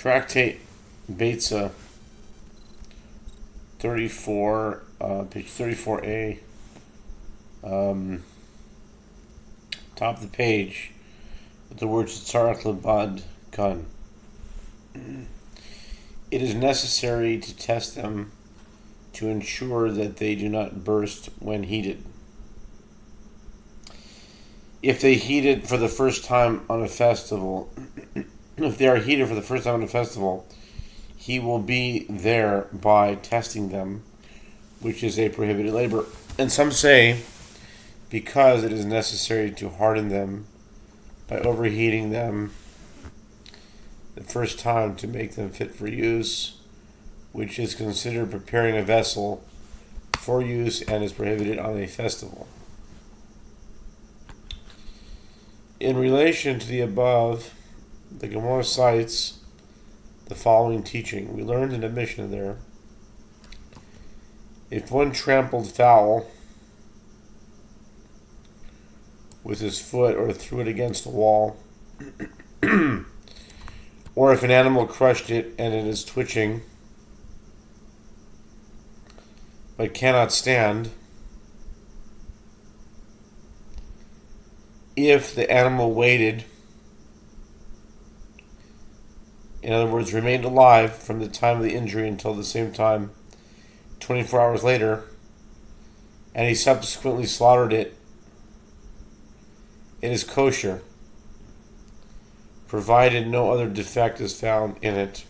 Tractate Beitzah 34, page 34a, top of the page, with the words Tzarech Lebad Kan. It is necessary to test them to ensure that they do not burst when heated. If they heated for the first time on a festival, if they are heated for the first time on a festival, he will be there by testing them, which is a prohibited labor. And some say, because it is necessary to harden them by overheating them the first time to make them fit for use, which is considered preparing a vessel for use and is prohibited on a festival. In relation to the above, the Gemara cites the following teaching. We learned in the Mishnah there, if one trampled fowl with his foot or threw it against the wall, or if an animal crushed it and it is twitching but cannot stand, if the animal waited, in other words, remained alive from the time of the injury until the same time, 24 hours later, and he subsequently slaughtered it, it is kosher, provided no other defect is found in it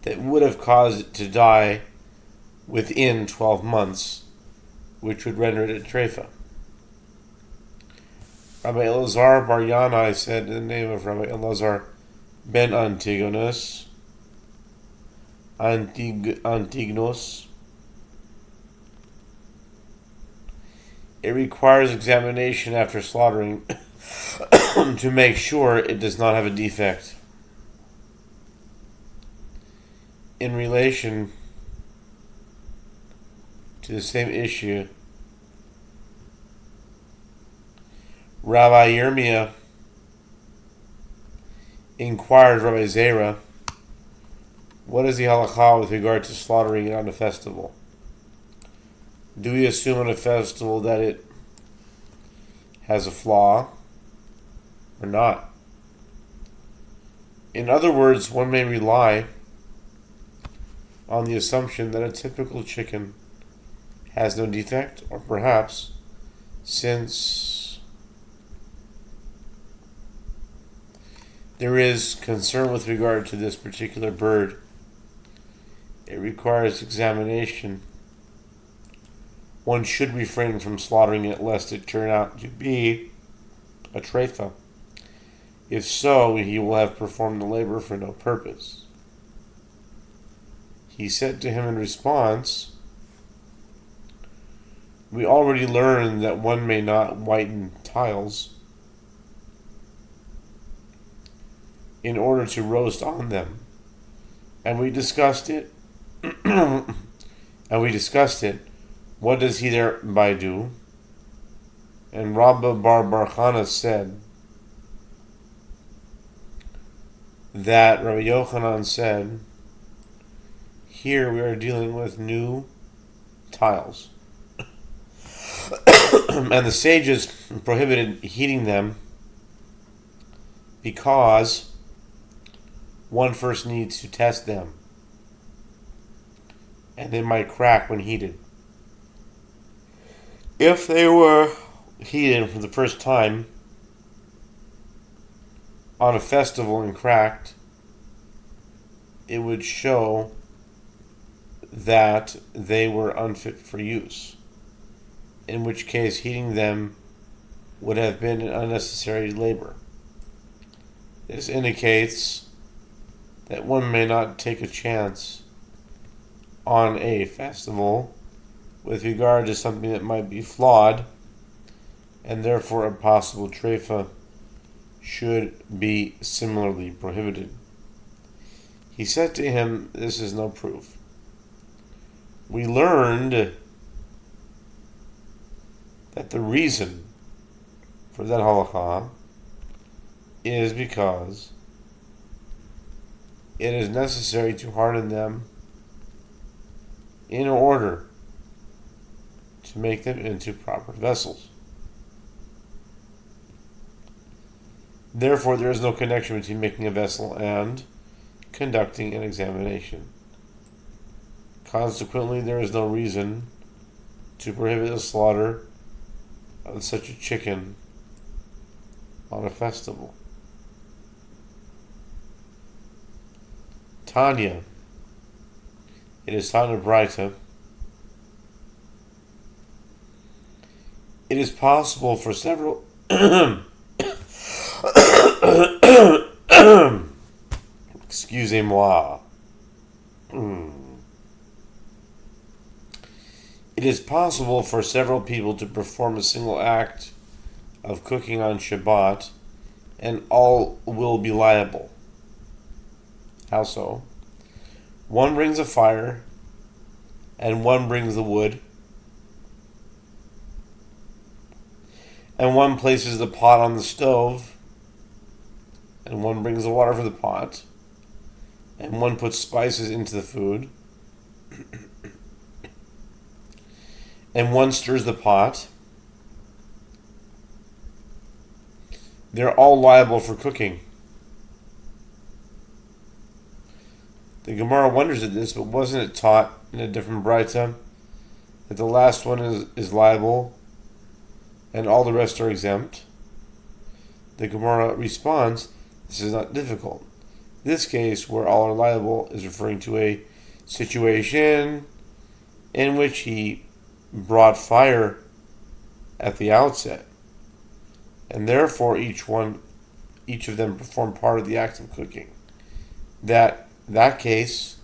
that would have caused it to die within 12 months, which would render it a treifa. Rabbi Elazar Bar Yanai said in the name of Rabbi Elazar ben Antigonus, it requires examination after slaughtering to make sure it does not have a defect. In relation to the same issue, Rabbi Yirmiyah inquired Rabbi Zera, what is the halakha with regard to slaughtering it on a festival? Do we assume on a festival that it has a flaw or not? In other words, one may rely on the assumption that a typical chicken has no defect, or perhaps, since there is concern with regard to this particular bird, it requires examination. One should refrain from slaughtering it lest it turn out to be a treifa. If so, he will have performed the labor for no purpose. He said to him in response, we already learned that one may not whiten tiles in order to roast on them. And we discussed it. What does he thereby do? And Rabba Bar Barchana said that Rabbi Yochanan said, here we are dealing with new tiles. And the sages prohibited heating them because one first needs to test them, and they might crack when heated. If they were heated for the first time on a festival and cracked, it would show that they were unfit for use, in which case heating them would have been an unnecessary labor. This indicates that one may not take a chance on a festival with regard to something that might be flawed, and therefore a possible treifa should be similarly prohibited. He said to him, this is no proof. We learned that the reason for that halakha is because it is necessary to harden them in order to make them into proper vessels. Therefore, there is no connection between making a vessel and conducting an examination. Consequently, there is no reason to prohibit the slaughter of such a chicken on a festival. Tanya, it is taught in Beitzah, it is possible for several excusez-moi. It is possible for several people to perform a single act of cooking on Shabbat, and all will be liable. How so? One brings a fire, and one brings the wood, and one places the pot on the stove, and one brings the water for the pot, and one puts spices into the food, and one stirs the pot. They're all liable for cooking. The Gemara wonders at this, but wasn't it taught in a different Beitzah that the last one is liable and all the rest are exempt? The Gemara responds, this is not difficult. This case, where all are liable, is referring to a situation in which he brought fire at the outset, and therefore each of them performed part of the act of cooking. That case,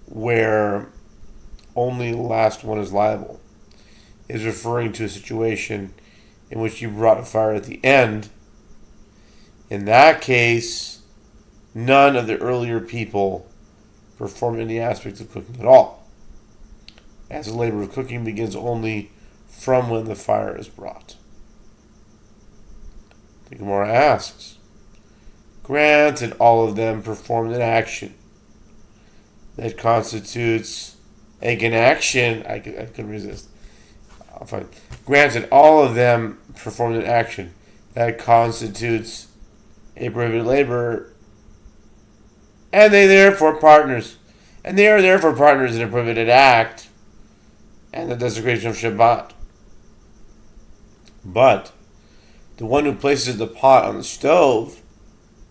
where only the last one is liable, is referring to a situation in which you brought a fire at the end. In that case, none of the earlier people performed any aspect of cooking at all, as the labor of cooking begins only from when the fire is brought. The Gemara asks, granted all of them performed an action that constitutes an action, I couldn't resist. Fine. Granted all of them performed an action that constitutes a prohibited labor, and they are therefore partners in a prohibited act and the desecration of Shabbat. But the one who places the pot on the stove,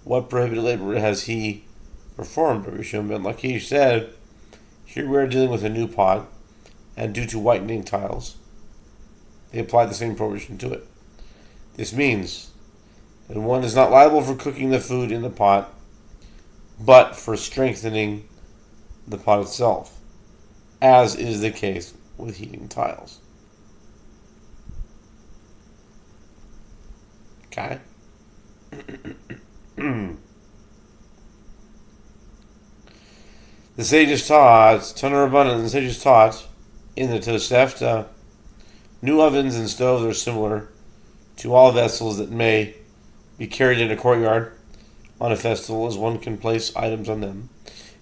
what prohibited labor has he performed? Rabbi Shimon ben Lakish said, here we are dealing with a new pot, and due to whitening tiles, they apply the same prohibition to it. This means that one is not liable for cooking the food in the pot, but for strengthening the pot itself, as is the case with heating tiles. Okay? The sages taught, Tanur Rabbanan, the sages taught in the Tosefta, new ovens and stoves are similar to all vessels that may be carried in a courtyard on a festival, as one can place items on them.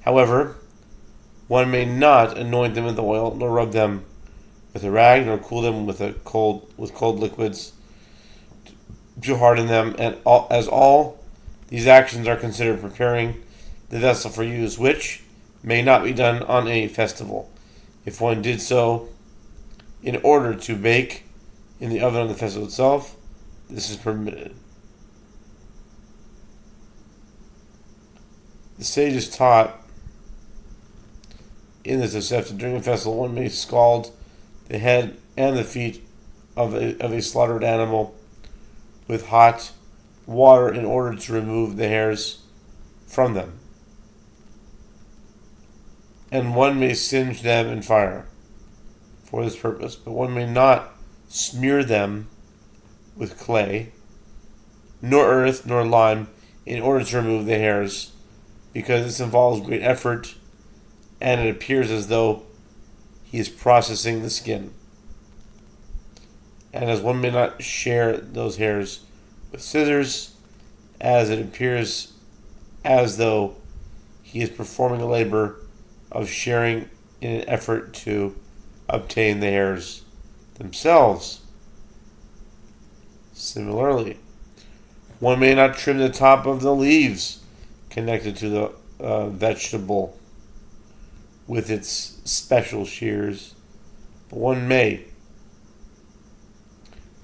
However, one may not anoint them with oil, nor rub them with a rag, nor cool them with cold liquids to harden them, and as all these actions are considered preparing the vessel for use, which may not be done on a festival. If one did so in order to bake in the oven on the festival itself, this is permitted. The sages taught in the Tosefta, during a festival, one may scald the head and the feet of a slaughtered animal with hot water in order to remove the hairs from them. And one may singe them in fire for this purpose, but one may not smear them with clay, nor earth, nor lime, in order to remove the hairs, because this involves great effort, and it appears as though he is processing the skin. And as one may not share those hairs with scissors, as it appears as though he is performing a labor of sharing in an effort to obtain the hairs themselves. Similarly, one may not trim the top of the leaves connected to the vegetable with its special shears, but one may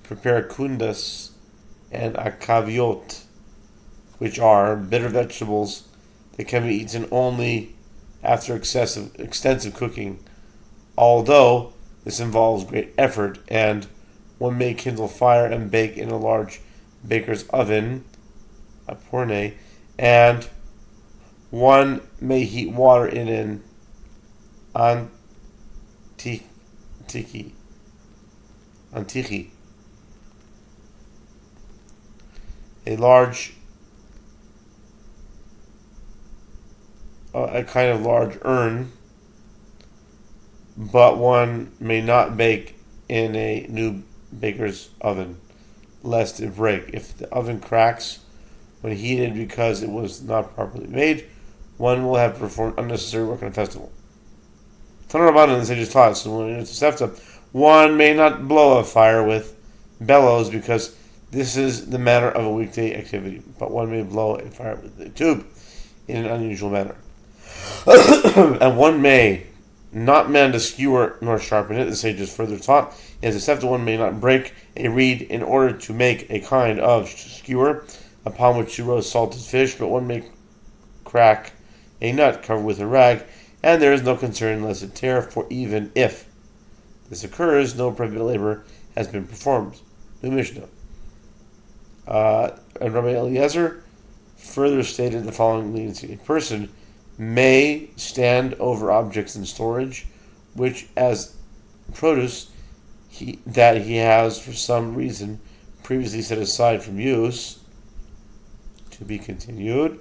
prepare kundas and akaviot, which are bitter vegetables that can be eaten only after extensive cooking, although this involves great effort, and one may kindle fire and bake in a large baker's oven, a porne, and one may heat water in an antichi, a kind of large urn, but one may not bake in a new baker's oven, lest it break. If the oven cracks when heated because it was not properly made, one will have performed unnecessary work on a festival. Tanarabanan, the sages taught, so when it's a sefta, one may not blow a fire with bellows because this is the manner of a weekday activity, but one may blow a fire with a tube in an unusual manner. And one may not mend a skewer nor sharpen it, the sages further taught. As a sefta, one may not break a reed in order to make a kind of skewer upon which to roast salted fish, but one may crack a nut covered with a rag, and there is no concern lest it tear, for even if this occurs, no prohibited labor has been performed. New Mishnah. And Rabbi Eliezer further stated the following leniency. A person may stand over objects in storage, which as produce that he has for some reason previously set aside from use, to be continued.